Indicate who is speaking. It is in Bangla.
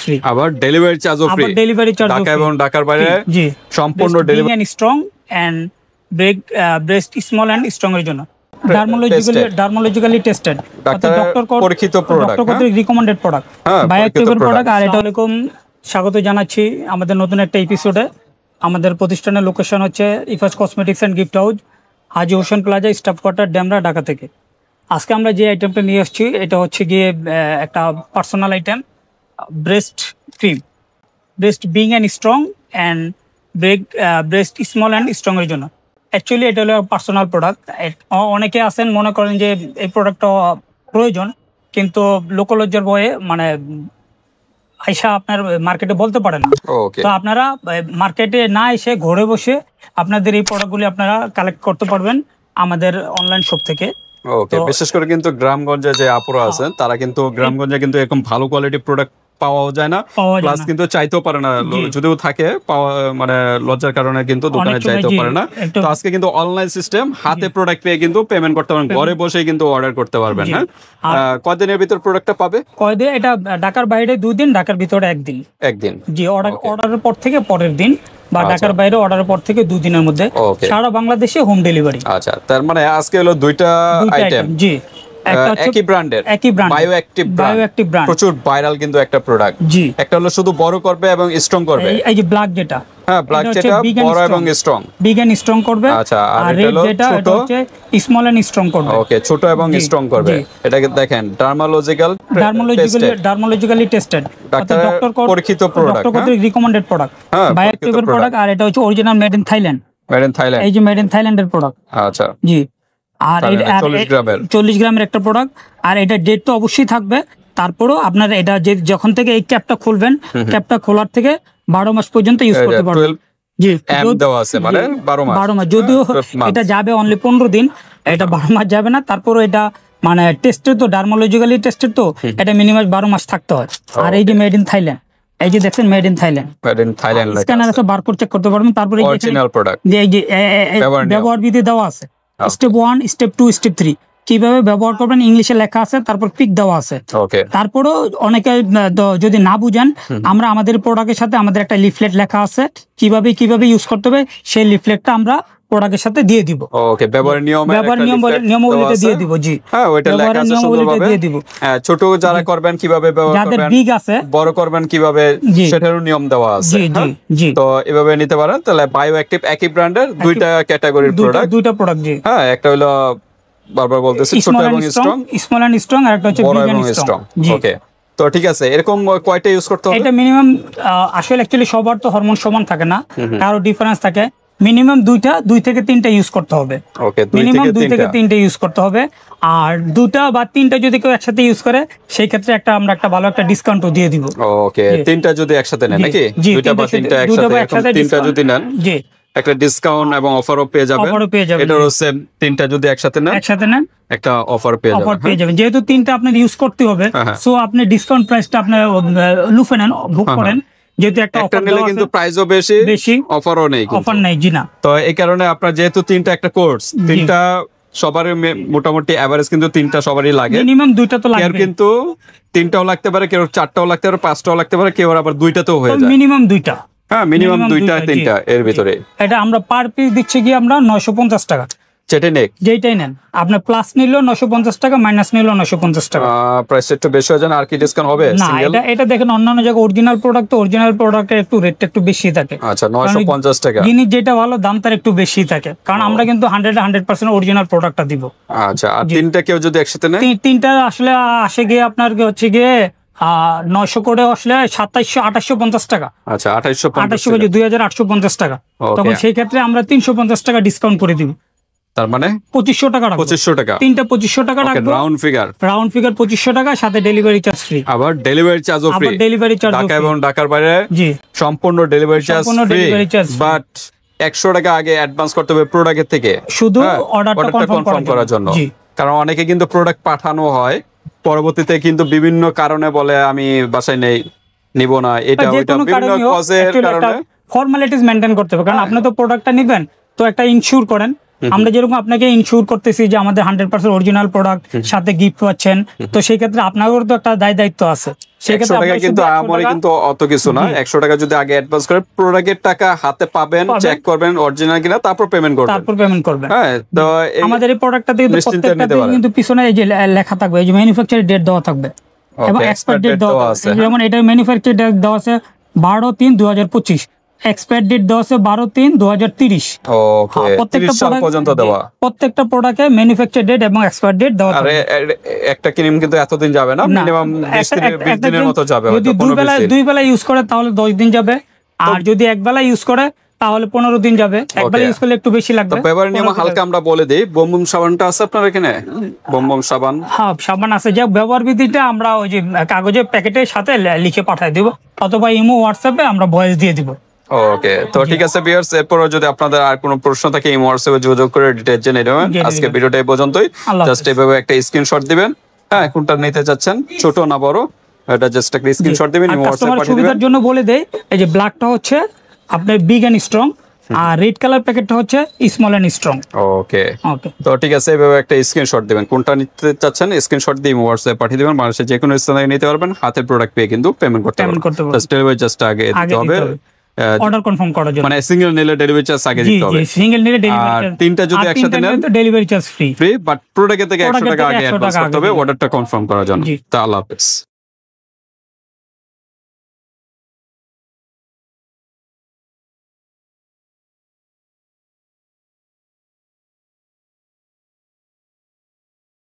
Speaker 1: ফ্রি,
Speaker 2: আবার ডেলিভারি চার্জও ফ্রি।
Speaker 1: ডেলিভারি চার্জ
Speaker 2: ঢাকা এবং ঢাকার বাইরে
Speaker 1: জি
Speaker 2: সম্পূর্ণ delivery.
Speaker 1: Strong and breast small and strong এর জন্য ডার্মোলজিক্যালি টেস্টেড, ডক্টর
Speaker 2: পরীক্ষিত প্রোডাক্ট,
Speaker 1: ডক্টর কর্তৃক রিকমেন্ডেড প্রোডাক্ট, বায়োঅ্যাক্টিভের প্রোডাক্ট। আর এটা আলাইকুম, স্বাগত জানাচ্ছি আমাদের নতুন একটা এপিসোডে। আমাদের প্রতিষ্ঠানের লোকেশন হচ্ছে Ifaz cosmetics and gift house, Haji Hossain plaza, staff quarter, Demra, Dhaka থেকে। আজকে আমরা যে আইটেমটা নিয়ে আসছি এটা হচ্ছে গিয়ে একটা personal item, breast cream, breast being and strong and breast small and strong এর জন্য। অ্যাকচুয়ালি এটা হলো পার্সোনাল প্রোডাক্ট। অনেকে আছেন মনে করেন যে এই প্রোডাক্টটা প্রয়োজন, কিন্তু লোকলজ্জার ভয়ে মানে আইসা আপনার মার্কেটে বলতে পারেন না। তো আপনারা মার্কেটে না এসে ঘরে বসে আপনাদের এই প্রোডাক্টগুলি আপনারা কালেক্ট করতে পারবেন আমাদের অনলাইন শপ থেকে।
Speaker 2: ওকে, বিশেষ করে কিন্তু গ্রামগঞ্জে যে আপুরা আছেন তারা কিন্তু গ্রামগঞ্জে কিন্তু এরকম ভালো কোয়ালিটি প্রোডাক্ট পাওয়াও যায় না, প্লাস কিন্তু চাইতেও পারে না, যদিও থাকে পাওয়া মানে লজ্জার কারণে কিন্তু দোকানে চাইতেও পারে না। তো আজকে কিন্তু অনলাইন সিস্টেম, হাতে প্রোডাক্ট পেয়ে কিন্তু পেমেন্ট করতে পারবেন, ঘরে বসে কিন্তু অর্ডার করতে পারবেন। হ্যাঁ, কয়দিনের ভিতর প্রোডাক্টটা পাবে? কয়দিন?
Speaker 1: এটা ঢাকার বাইরে 2 দিন, ঢাকার ভিতরে 1 দিন। জি, অর্ডারের পর থেকে পরের দিন, বা ঢাকার বাইরে অর্ডারের পর থেকে 2 দিনের মধ্যে সারা বাংলাদেশে হোম ডেলিভারি।
Speaker 2: আচ্ছা, তার মানে আজকে হলো দুইটা আইটেম।
Speaker 1: জি,
Speaker 2: একই ব্র্যান্ডের, বায়োঅ্যাক্টিভ ব্র্যান্ড, প্রচুর ভাইরাল কিন্তু একটা প্রোডাক্ট।
Speaker 1: জি,
Speaker 2: একটা হলো শুধু বড় করবে এবং স্ট্রং করবে,
Speaker 1: এই যে ব্ল্যাক যেটা,
Speaker 2: হ্যাঁ ব্ল্যাক যেটা বড় এবং স্ট্রং,
Speaker 1: বিগ এন্ড স্ট্রং করবে।
Speaker 2: আচ্ছা, আর
Speaker 1: রেড যেটা এটা হচ্ছে স্মল এন্ড স্ট্রং করবে।
Speaker 2: ওকে, ছোট এবং স্ট্রং করবে। এটাকে দেখেন
Speaker 1: ডার্মোলজিক্যালি টেস্টেড, ডক্টর
Speaker 2: পরীক্ষিত প্রোডাক্ট,
Speaker 1: ডক্টর কর্তৃক রিকমেন্ডেড প্রোডাক্ট, বায়োঅ্যাক্টিভের প্রোডাক্ট। আর এটা হচ্ছে অরিজিনাল মেড ইন থাইল্যান্ড। এই যে মেড ইন থাইল্যান্ডের প্রোডাক্ট।
Speaker 2: আচ্ছা,
Speaker 1: জি। আর 40 গ্রামের একটা প্রোডাক্ট। আর এটা ডেট তো অবশ্যই থাকবে। তারপরেও আপনারা এটা যে যখন থেকে এই ক্যাপটা খুলবেন, ক্যাপটা খোলার থেকে 12 মাস পর্যন্ত ইউজ করতে পারবেন। জি, দেওয়া আছে মানে 12 মাস। যদিও এটা যাবে অনলি 15 দিন, এটা 12 মাস যাবে না। তারপরও এটা মানে টেস্টেড তো, ডার্মোলজিক্যালি টেস্টেড তো, এটা মিনিমাম 12 মাস থাকতে হয়। আর এই যে মেড ইন থাইল্যান্ড, এই যে দেখছেন মেড ইন থাইল্যান্ড, স্ক্যানার আছে, বারকোড চেক করতে পারবেন। তারপরে
Speaker 2: অরিজিনাল প্রোডাক্ট,
Speaker 1: এই যে ব্যবহার বিধি দেওয়া আছে, স্টেপ 1, স্টেপ 2, স্টেপ 3 কিভাবে ব্যবহার করবেন ইংলিশে লেখা আছে, তারপর পিক দেওয়া আছে। তারপরেও অনেকে যদি না বুঝেন, আমরা আমাদের প্রোডাক্টের সাথে আমাদের একটা লিফলেট লেখা আছে, কিভাবে ইউজ করতে হবে সেই লিফলেটটা আমরা প্রোডাক্টের সাথে দিয়ে দিব।
Speaker 2: ওকে, ব্যবহারের
Speaker 1: নিয়মাবলীতে দিয়ে দিব। জি,
Speaker 2: হ্যাঁ, ওইটা লেখা আছে সুন্দরভাবে দিয়ে দিব। হ্যাঁ, ছোট যারা করবেন কিভাবে ব্যবহার করবেন,
Speaker 1: যাদের বিগ আছে
Speaker 2: বড় করবেন কিভাবে, সেটারও নিয়ম দেওয়া আছে।
Speaker 1: জি,
Speaker 2: তো এভাবে নিতে পারেন। তাহলে বায়োঅ্যাক্টিভ একই ব্র্যান্ডের দুইটা ক্যাটাগরির প্রোডাক্ট,
Speaker 1: দুইটা প্রোডাক্ট। জি,
Speaker 2: হ্যাঁ, একটা হলো বারবার বলতেছি ছোট এবং স্ট্রং,
Speaker 1: স্মল এন্ড স্ট্রং, আর একটা হচ্ছে বিগ এন্ড স্ট্রং।
Speaker 2: ওকে, তো ঠিক আছে, এরকম কয়টা ইউজ করতে হবে?
Speaker 1: এটা মিনিমাম আসলে অ্যাকচুয়ালি সবার তো হরমোন সমান থাকে না, কারো ডিফারেন্স থাকে। মিনিমাম 2 থেকে 3টা ইউজ করতে হবে।
Speaker 2: ওকে,
Speaker 1: মিনিমাম 2 থেকে 3টা ইউজ করতে হবে। আর 2টা বা 3টা যদি কেউ একসাথে ইউজ করে, সেই ক্ষেত্রে আমরা একটা ভালো একটা ডিসকাউন্টও দিয়ে দিব।
Speaker 2: ওকে, 3টা যদি একসাথে নেন নাকি, 2টা বা 3টা একসাথে, 3টা যদি নেন, জি, একটা ডিসকাউন্ট এবং অফারও পেয়ে যাবেন। এটা হচ্ছে 3টা যদি একসাথে নেন একটা অফার পেয়ে যাবেন।
Speaker 1: যেহেতু 3টা আপনার ইউজ করতে হবে, সো আপনি ডিসকাউন্ট প্রাইসটা আপনি লুফে নেন, বুক করেন। যেহেতু একটা অফার
Speaker 2: নিলে কিন্তু প্রাইসও বেশি, অফারও নেই,
Speaker 1: অফার নেই। জি না,
Speaker 2: তো এই কারণে আপনার যেহেতু 3টা একটা কোর্স, 3টা সবারই মোটামুটি এভারেজ কিন্তু 3টা সবারই লাগে,
Speaker 1: মিনিমাম 2টা তো লাগে।
Speaker 2: কিন্তু 3টাও লাগতে পারে, কেউ 4টাও লাগতে পারে, 5টাও লাগতে পারে, কেউ আবার 2টাতেও হয়ে যায়।
Speaker 1: মিনিমাম 2টা,
Speaker 2: হ্যাঁ, মিনিমাম 2টা 3টা এর ভিতরে।
Speaker 1: এটা আমরা পার পিস দিচ্ছি কি আমরা 950 টাকা। যেটাই নেন আপনার, প্লাস নিলেও 950 টাকা, মাইনাস নিলেও 950 টাকা।
Speaker 2: প্রাইস একটু বেশি হয়ে যায় না? আর কি ডিসকাউন্ট হবে?
Speaker 1: না, এটা দেখেন অন্যান্য জায়গায় অরিজিনাল প্রোডাক্ট, তো অরিজিনাল প্রোডাক্টের একটু রেটটা একটু বেশি থাকে।
Speaker 2: আচ্ছা, 950 টাকা।
Speaker 1: জিনিস যেটা ভালো দাম তার একটু বেশি থাকে, কারণ আমরা কিন্তু 100% অরিজিনাল প্রোডাক্টটা দিব।
Speaker 2: আচ্ছা, আর 3টা কেউ যদি একসাথে নেয়?
Speaker 1: 3টা আসলে আসে গিয়ে আপনার হচ্ছে গিয়ে 900 করে আসলে 2850 টাকা।
Speaker 2: আচ্ছা, 2850,
Speaker 1: 2850 টাকা। তখন সেই ক্ষেত্রে আমরা 350 টাকা ডিসকাউন্ট করে দিব।
Speaker 2: তার মানে
Speaker 1: 2500 টাকা রাখবো।
Speaker 2: 2500 টাকা,
Speaker 1: 3টা 2500 টাকা রাখবো।
Speaker 2: রাউন্ড ফিগার
Speaker 1: 2500 টাকা, সাথে ডেলিভারি চার্জ ফ্রি।
Speaker 2: আবার ডেলিভারি চার্জও ফ্রি। ঢাকা এবং ঢাকার বাইরে জি সম্পূর্ণ ডেলিভারি চার্জ ফ্রি। বাট 100 টাকা আগে অ্যাডভান্স করতে হবে প্রোডাক্টের থেকে,
Speaker 1: শুধু অর্ডারটা কনফার্ম করার জন্য।
Speaker 2: কারণ অনেকে কিন্তু প্রোডাক্ট পাঠানো হয়, পরবর্তীতে কিন্তু বিভিন্ন কারণে বলে আমি বাসায় নিব না, এটা ওইটা বিভিন্ন কজের কারণে
Speaker 1: ফর্মালিটিস মেইনটেইন করতে হবে। কারণ আপনি তো প্রোডাক্টটা নেবেন, তো একটা ইনস্যুর করেন, আমরা যেরকম আপনাকে ইনশিওর করতেছি যে আমাদের 100% অরিজিনাল প্রোডাক্ট সাথে গিফট পাচ্ছেন, তো সেই ক্ষেত্রে আপনাদেরও তো একটা দায়িত্ব আছে।
Speaker 2: 100 টাকা কিন্তু আমারই কিন্তু অত কিছু না। 100 টাকা যদি আগে অ্যাডভান্স করে প্রোডাক্টের টাকা হাতে পাবেন, চেক করবেন অরিজিনাল কিনা, তারপর পেমেন্ট করবেন। হ্যাঁ, তো
Speaker 1: আমাদের এই প্রোডাক্টটাতে কিন্তু প্রত্যেকটাতে কিন্তু পিছনে এই যে লেখা থাকবে, এই যে ম্যানুফ্যাকচার ডেট দেওয়া থাকবে এবং এক্সপায়ার ডেট দেওয়া আছে। যেমন এটা ম্যানুফ্যাকচার ডেট দেওয়া আছে 12/3/2025, এক্সপায়ার ডেট দেওয়া আছে 12/3/2030।
Speaker 2: ওকে, 30 সাল পর্যন্ত দেওয়া।
Speaker 1: প্রত্যেকটা প্রোডাক্টে ম্যানুফ্যাকচার ডেট এবং এক্সপায়ার ডেট দেওয়া থাকে।
Speaker 2: আরে একটা ক্রিম কিন্তু এতদিন যাবে না, মিনিমাম 20 দিনের মতো যাবে।
Speaker 1: যদি দুই বেলা ইউজ করে তাহলে 10 দিন যাবে, আর যদি এক বেলা ইউজ করে তাহলে 15 দিন যাবে। এক বেলা ইউজ করলে একটু বেশি লাগবে।
Speaker 2: তো ব্যবহার নিয়ম হালকা আমরা বলে দেই। বম বম সাবানটা আছে আপনার এখানে? বম বম সাবান,
Speaker 1: হ্যাঁ সাবান আছে। যে ব্যবহার বিধিটা আমরা ওই যে কাগজের প্যাকেটের সাথে লিখে পাঠিয়ে দিব, অথবা ইমো হোয়াটসঅ্যাপে আমরা ভয়েস দিয়ে দিব।
Speaker 2: ওকে, তো ঠিক আছে ভিউয়ার্স, এরপর যদি আপনাদের আর কোনো প্রশ্ন থাকে ইমো হোয়াটসঅ্যাপে যোগাযোগ করে ডিটেইলস জেনে নেবেন। আজকে ভিডিওটা এই পর্যন্তই। জাস্ট এইভাবে একটা স্ক্রিনশট দিবেন। হ্যাঁ, কোনটা নিতে যাচ্ছেন, ছোট না বড়, এটা জাস্ট একটা স্ক্রিনশট দিবেন, ইমো হোয়াটসঅ্যাপে পাঠিয়ে দিবেন।
Speaker 1: সুবিধার জন্য বলে দেই, এই যে ব্ল্যাকটা হচ্ছে আপনার বিগ এন্ড স্ট্রং, আর রেড কালার প্যাকেটটা হচ্ছে স্মল এন্ড স্ট্রং।
Speaker 2: ওকে, তো ঠিক আছে, এইভাবে একটা স্ক্রিনশট দিবেন, কোনটা নিতে চাচ্ছেন স্ক্রিনশট দিয়ে হোয়াটসঅ্যাপে পাঠিয়ে দিবেন। বাংলাদেশের যে কোনো স্থান থেকে নিতে পারবেন, হাতের প্রোডাক্ট পেয়ে কিন্তু পেমেন্ট করতে পারবেন। জাস্ট ডেলিভারি চার্জটা আগে দিতে হবে
Speaker 1: অর্ডার কনফার্ম করার জন্য।
Speaker 2: মানে সিঙ্গেল নিলে ডেলিভারি চার্জ আগে দিতে হবে।
Speaker 1: সিঙ্গেল নিলে ডেলিভারি চার্জ,
Speaker 2: আর তিনটা যদি একসাথে নেন
Speaker 1: delivery charge free,
Speaker 2: but product থেকে 100 টাকা আগে অ্যাডভান্স করতে হবে অর্ডারটা কনফার্ম করার জন্য। তা আল্লাহ হাফেজ।